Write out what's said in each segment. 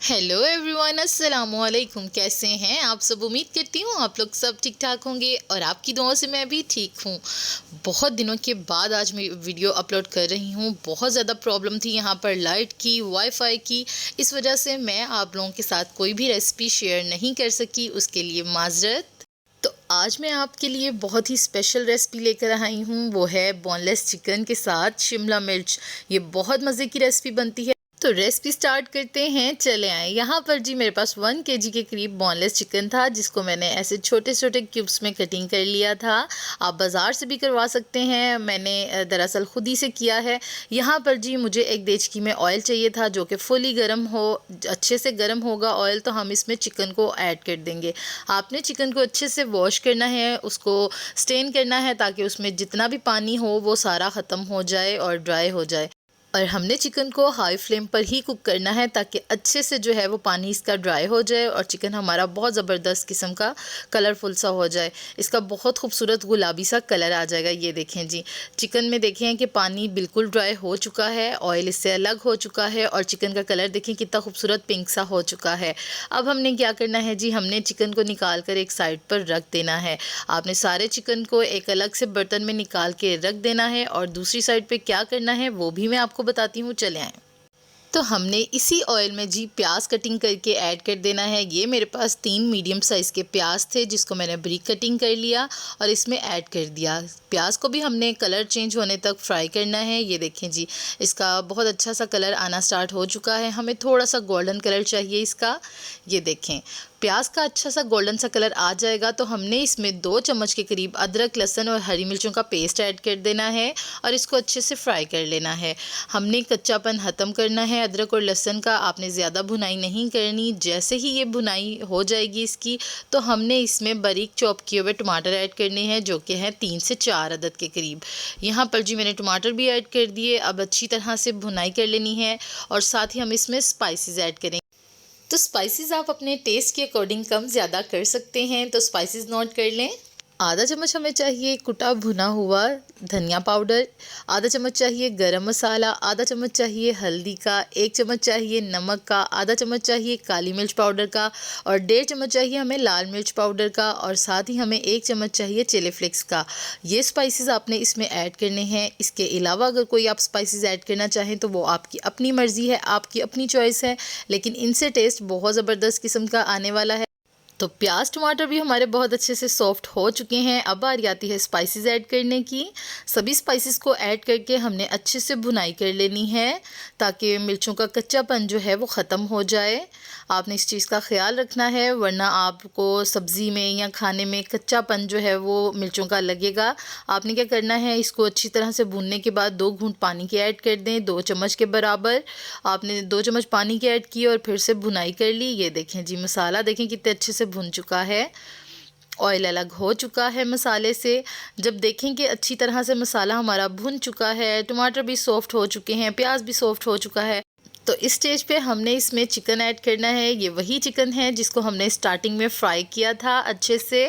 Hello everyone, अस्सलाम वालेकुम। कैसे हैं आप सब? उम्मीद करती हूँ आप लोग सब ठीक ठाक होंगे और आपकी दुआओं से मैं भी ठीक हूँ। बहुत दिनों के बाद आज मैं वीडियो अपलोड कर रही हूँ। बहुत ज़्यादा प्रॉब्लम थी यहाँ पर लाइट की, वाईफाई की। इस वजह से मैं आप लोगों के साथ कोई भी रेसिपी शेयर नहीं कर सकी, उसके लिए माजरत। तो आज मैं आपके लिए बहुत ही स्पेशल रेसिपी लेकर आई हूँ, वो है बोनलेस चिकन के साथ शिमला मिर्च। ये बहुत मज़े की रेसिपी बनती है। तो रेसिपी स्टार्ट करते हैं, चले आए। यहाँ पर जी मेरे पास 1 केजी के करीब बोनलेस चिकन था, जिसको मैंने ऐसे छोटे छोटे क्यूब्स में कटिंग कर लिया था। आप बाज़ार से भी करवा सकते हैं, मैंने दरअसल ख़ुद ही से किया है। यहाँ पर जी मुझे एक देचकी में ऑयल चाहिए था, जो कि फुली गर्म हो। अच्छे से गर्म होगा ऑयल तो हम इसमें चिकन को ऐड कर देंगे। आपने चिकन को अच्छे से वॉश करना है, उसको स्टेन करना है, ताकि उसमें जितना भी पानी हो वो सारा ख़त्म हो जाए और ड्राई हो जाए। और हमने चिकन को हाई फ्लेम पर ही कुक करना है, ताकि अच्छे से जो है वो पानी इसका ड्राई हो जाए और चिकन हमारा बहुत ज़बरदस्त किस्म का कलरफुल सा हो जाए। इसका बहुत खूबसूरत गुलाबी सा कलर आ जाएगा। ये देखें जी, चिकन में देखें कि पानी बिल्कुल ड्राई हो चुका है, ऑयल इससे अलग हो चुका है और चिकन का कलर देखें कितना खूबसूरत पिंक सा हो चुका है। अब हमने क्या करना है जी, हमने चिकन को निकाल कर एक साइड पर रख देना है। आपने सारे चिकन को एक अलग से बर्तन में निकाल के रख देना है और दूसरी साइड पे क्या करना है वो भी मैं आपको बताती हूँ, चले आएँ। तो हमने इसी ऑयल में जी प्याज कटिंग करके ऐड कर देना है। ये मेरे पास 3 मीडियम साइज़ के प्याज थे, जिसको मैंने बारीक कटिंग कर लिया और इसमें ऐड कर दिया। प्याज को भी हमने कलर चेंज होने तक फ्राई करना है। ये देखें जी, इसका बहुत अच्छा सा कलर आना स्टार्ट हो चुका है। हमें थोड़ा सा गोल्डन कलर चाहिए इसका। ये देखें, प्याज का अच्छा सा गोल्डन सा कलर आ जाएगा तो हमने इसमें 2 चम्मच के करीब अदरक, लहसुन और हरी मिर्चों का पेस्ट ऐड कर देना है और इसको अच्छे से फ्राई कर लेना है। हमने कच्चापन ख़त्म करना है अदरक और लहसुन का। आपने ज़्यादा भुनाई नहीं करनी। जैसे ही ये भुनाई हो जाएगी इसकी, तो हमने इसमें बारीक चॉप किए हुए टमाटर ऐड करने हैं, जो कि हैं 3 से 4 अदद के करीब। यहाँ पर जी मैंने टमाटर भी ऐड कर दिए। अब अच्छी तरह से भुनाई कर लेनी है और साथ ही हम इसमें स्पाइसेस ऐड करेंगे। तो स्पाइसेस आप अपने टेस्ट के अकॉर्डिंग कम ज़्यादा कर सकते हैं, तो स्पाइसेस नोट कर लें। आधा चम्मच हमें चाहिए कुटा भुना हुआ धनिया पाउडर, आधा चम्मच चाहिए गरम मसाला, आधा चम्मच चाहिए हल्दी का, 1 चम्मच चाहिए नमक का, आधा चम्मच चाहिए काली मिर्च पाउडर का और 1.5 चम्मच चाहिए हमें लाल मिर्च पाउडर का और साथ ही हमें 1 चम्मच चाहिए चिली फ्लेक्स का। ये स्पाइसेस आपने इसमें ऐड करने हैं। इसके अलावा अगर कोई आप स्पाइसेस ऐड करना चाहें तो वो आपकी अपनी मर्ज़ी है, आपकी अपनी चॉइस है, लेकिन इनसे टेस्ट बहुत ज़बरदस्त किस्म का आने वाला है। तो प्याज टमाटर भी हमारे बहुत अच्छे से सॉफ्ट हो चुके हैं। अब बारी आती है स्पाइसेस ऐड करने की। सभी स्पाइसेस को ऐड करके हमने अच्छे से भुनाई कर लेनी है, ताकि मिर्चों का कच्चापन जो है वो ख़त्म हो जाए। आपने इस चीज़ का ख्याल रखना है, वरना आपको सब्ज़ी में या खाने में कच्चापन जो है वो मिर्चों का लगेगा। आपने क्या करना है, इसको अच्छी तरह से भूनने के बाद 2 घूंट पानी के ऐड कर दें, 2 चम्मच के बराबर। आपने 2 चम्मच पानी के ऐड किए और फिर से भुनाई कर ली। ये देखें जी, मसाला देखें कितने अच्छे से भुन चुका है, ऑयल अलग हो चुका है मसाले से। जब देखें कि अच्छी तरह से मसाला हमारा भुन चुका है, टमाटर भी सॉफ्ट हो चुके हैं, प्याज भी सॉफ्ट हो चुका है, तो इस स्टेज पे हमने इसमें चिकन ऐड करना है। ये वही चिकन है जिसको हमने स्टार्टिंग में फ्राई किया था अच्छे से।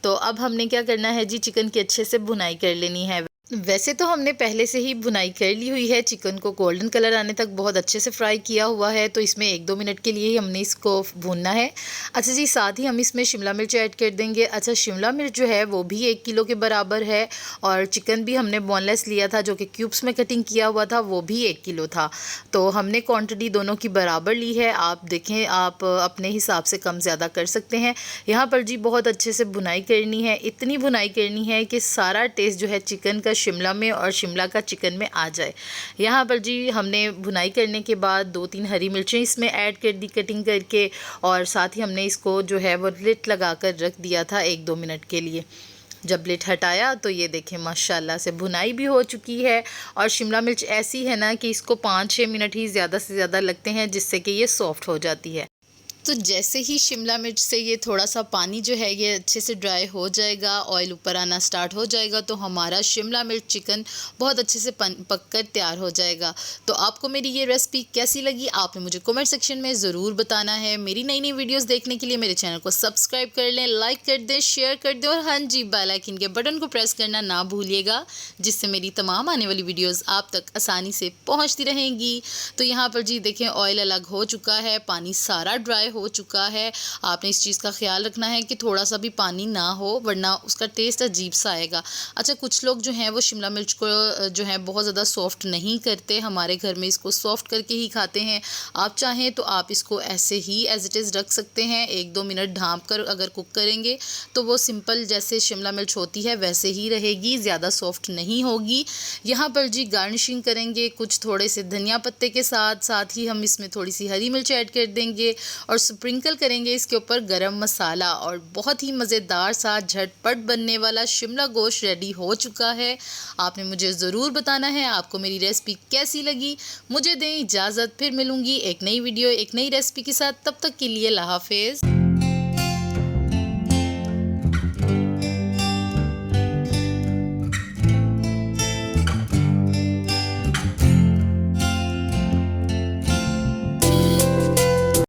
तो अब हमने क्या करना है जी, चिकन की अच्छे से भुनाई कर लेनी है। वैसे तो हमने पहले से ही भुनाई कर ली हुई है, चिकन को गोल्डन कलर आने तक बहुत अच्छे से फ्राई किया हुआ है, तो इसमें 1-2 मिनट के लिए ही हमने इसको भूनना है। अच्छा जी, साथ ही हम इसमें शिमला मिर्च ऐड कर देंगे। अच्छा, शिमला मिर्च जो है वो भी 1 किलो के बराबर है और चिकन भी हमने बोनलेस लिया था, जो कि क्यूब्स में कटिंग किया हुआ था, वो भी 1 किलो था। तो हमने क्वान्टिटी दोनों की बराबर ली है। आप देखें, आप अपने हिसाब से कम ज़्यादा कर सकते हैं। यहाँ पर जी बहुत अच्छे से भुनाई करनी है, इतनी भुनाई करनी है कि सारा टेस्ट जो है चिकन का शिमला में और शिमला का चिकन में आ जाए। यहाँ पर जी हमने भुनाई करने के बाद 2-3 हरी मिर्चें इसमें ऐड कर दी कटिंग करके और साथ ही हमने इसको जो है वो लिड लगा कर रख दिया था 1-2 मिनट के लिए। जब लिड हटाया तो ये देखें माशाल्लाह से भुनाई भी हो चुकी है और शिमला मिर्च ऐसी है ना कि इसको 5-6 मिनट ही ज़्यादा से ज़्यादा लगते हैं, जिससे कि ये सॉफ्ट हो जाती है। तो जैसे ही शिमला मिर्च से ये थोड़ा सा पानी जो है ये अच्छे से ड्राई हो जाएगा, ऑयल ऊपर आना स्टार्ट हो जाएगा, तो हमारा शिमला मिर्च चिकन बहुत अच्छे से पक कर तैयार हो जाएगा। तो आपको मेरी ये रेसिपी कैसी लगी आपने मुझे कमेंट सेक्शन में ज़रूर बताना है। मेरी नई नई वीडियोस देखने के लिए मेरे चैनल को सब्सक्राइब कर लें, लाइक कर दें, शेयर कर दें और हाँ जी बेल आइकन के बटन को प्रेस करना ना भूलिएगा, जिससे मेरी तमाम आने वाली वीडियोज़ आप तक आसानी से पहुँचती रहेंगी। तो यहाँ पर जी देखें ऑयल अलग हो चुका है, पानी सारा ड्राई हो चुका है। आपने इस चीज़ का ख्याल रखना है कि थोड़ा सा भी पानी ना हो, वरना उसका टेस्ट अजीब सा आएगा। अच्छा, कुछ लोग जो हैं वो शिमला मिर्च को जो है बहुत ज़्यादा सॉफ्ट नहीं करते, हमारे घर में इसको सॉफ्ट करके ही खाते हैं। आप चाहें तो आप इसको ऐसे ही एज इट इज़ रख सकते हैं, 1-2 मिनट ढाँप कर अगर कुक करेंगे तो वो सिंपल जैसे शिमला मिर्च होती है वैसे ही रहेगी, ज़्यादा सॉफ्ट नहीं होगी। यहाँ पर जी गार्निशिंग करेंगे कुछ थोड़े से धनिया पत्ते के साथ, साथ ही हम इसमें थोड़ी सी हरी मिर्च ऐड कर देंगे और स्प्रिंकल करेंगे इसके ऊपर गरम मसाला, और बहुत ही मज़ेदार सा झटपट बनने वाला शिमला गोश्त रेडी हो चुका है। आपने मुझे ज़रूर बताना है आपको मेरी रेसिपी कैसी लगी। मुझे दें इजाज़त, फिर मिलूँगी एक नई वीडियो एक नई रेसिपी के साथ। तब तक के लिए अल्लाह हाफ़िज़।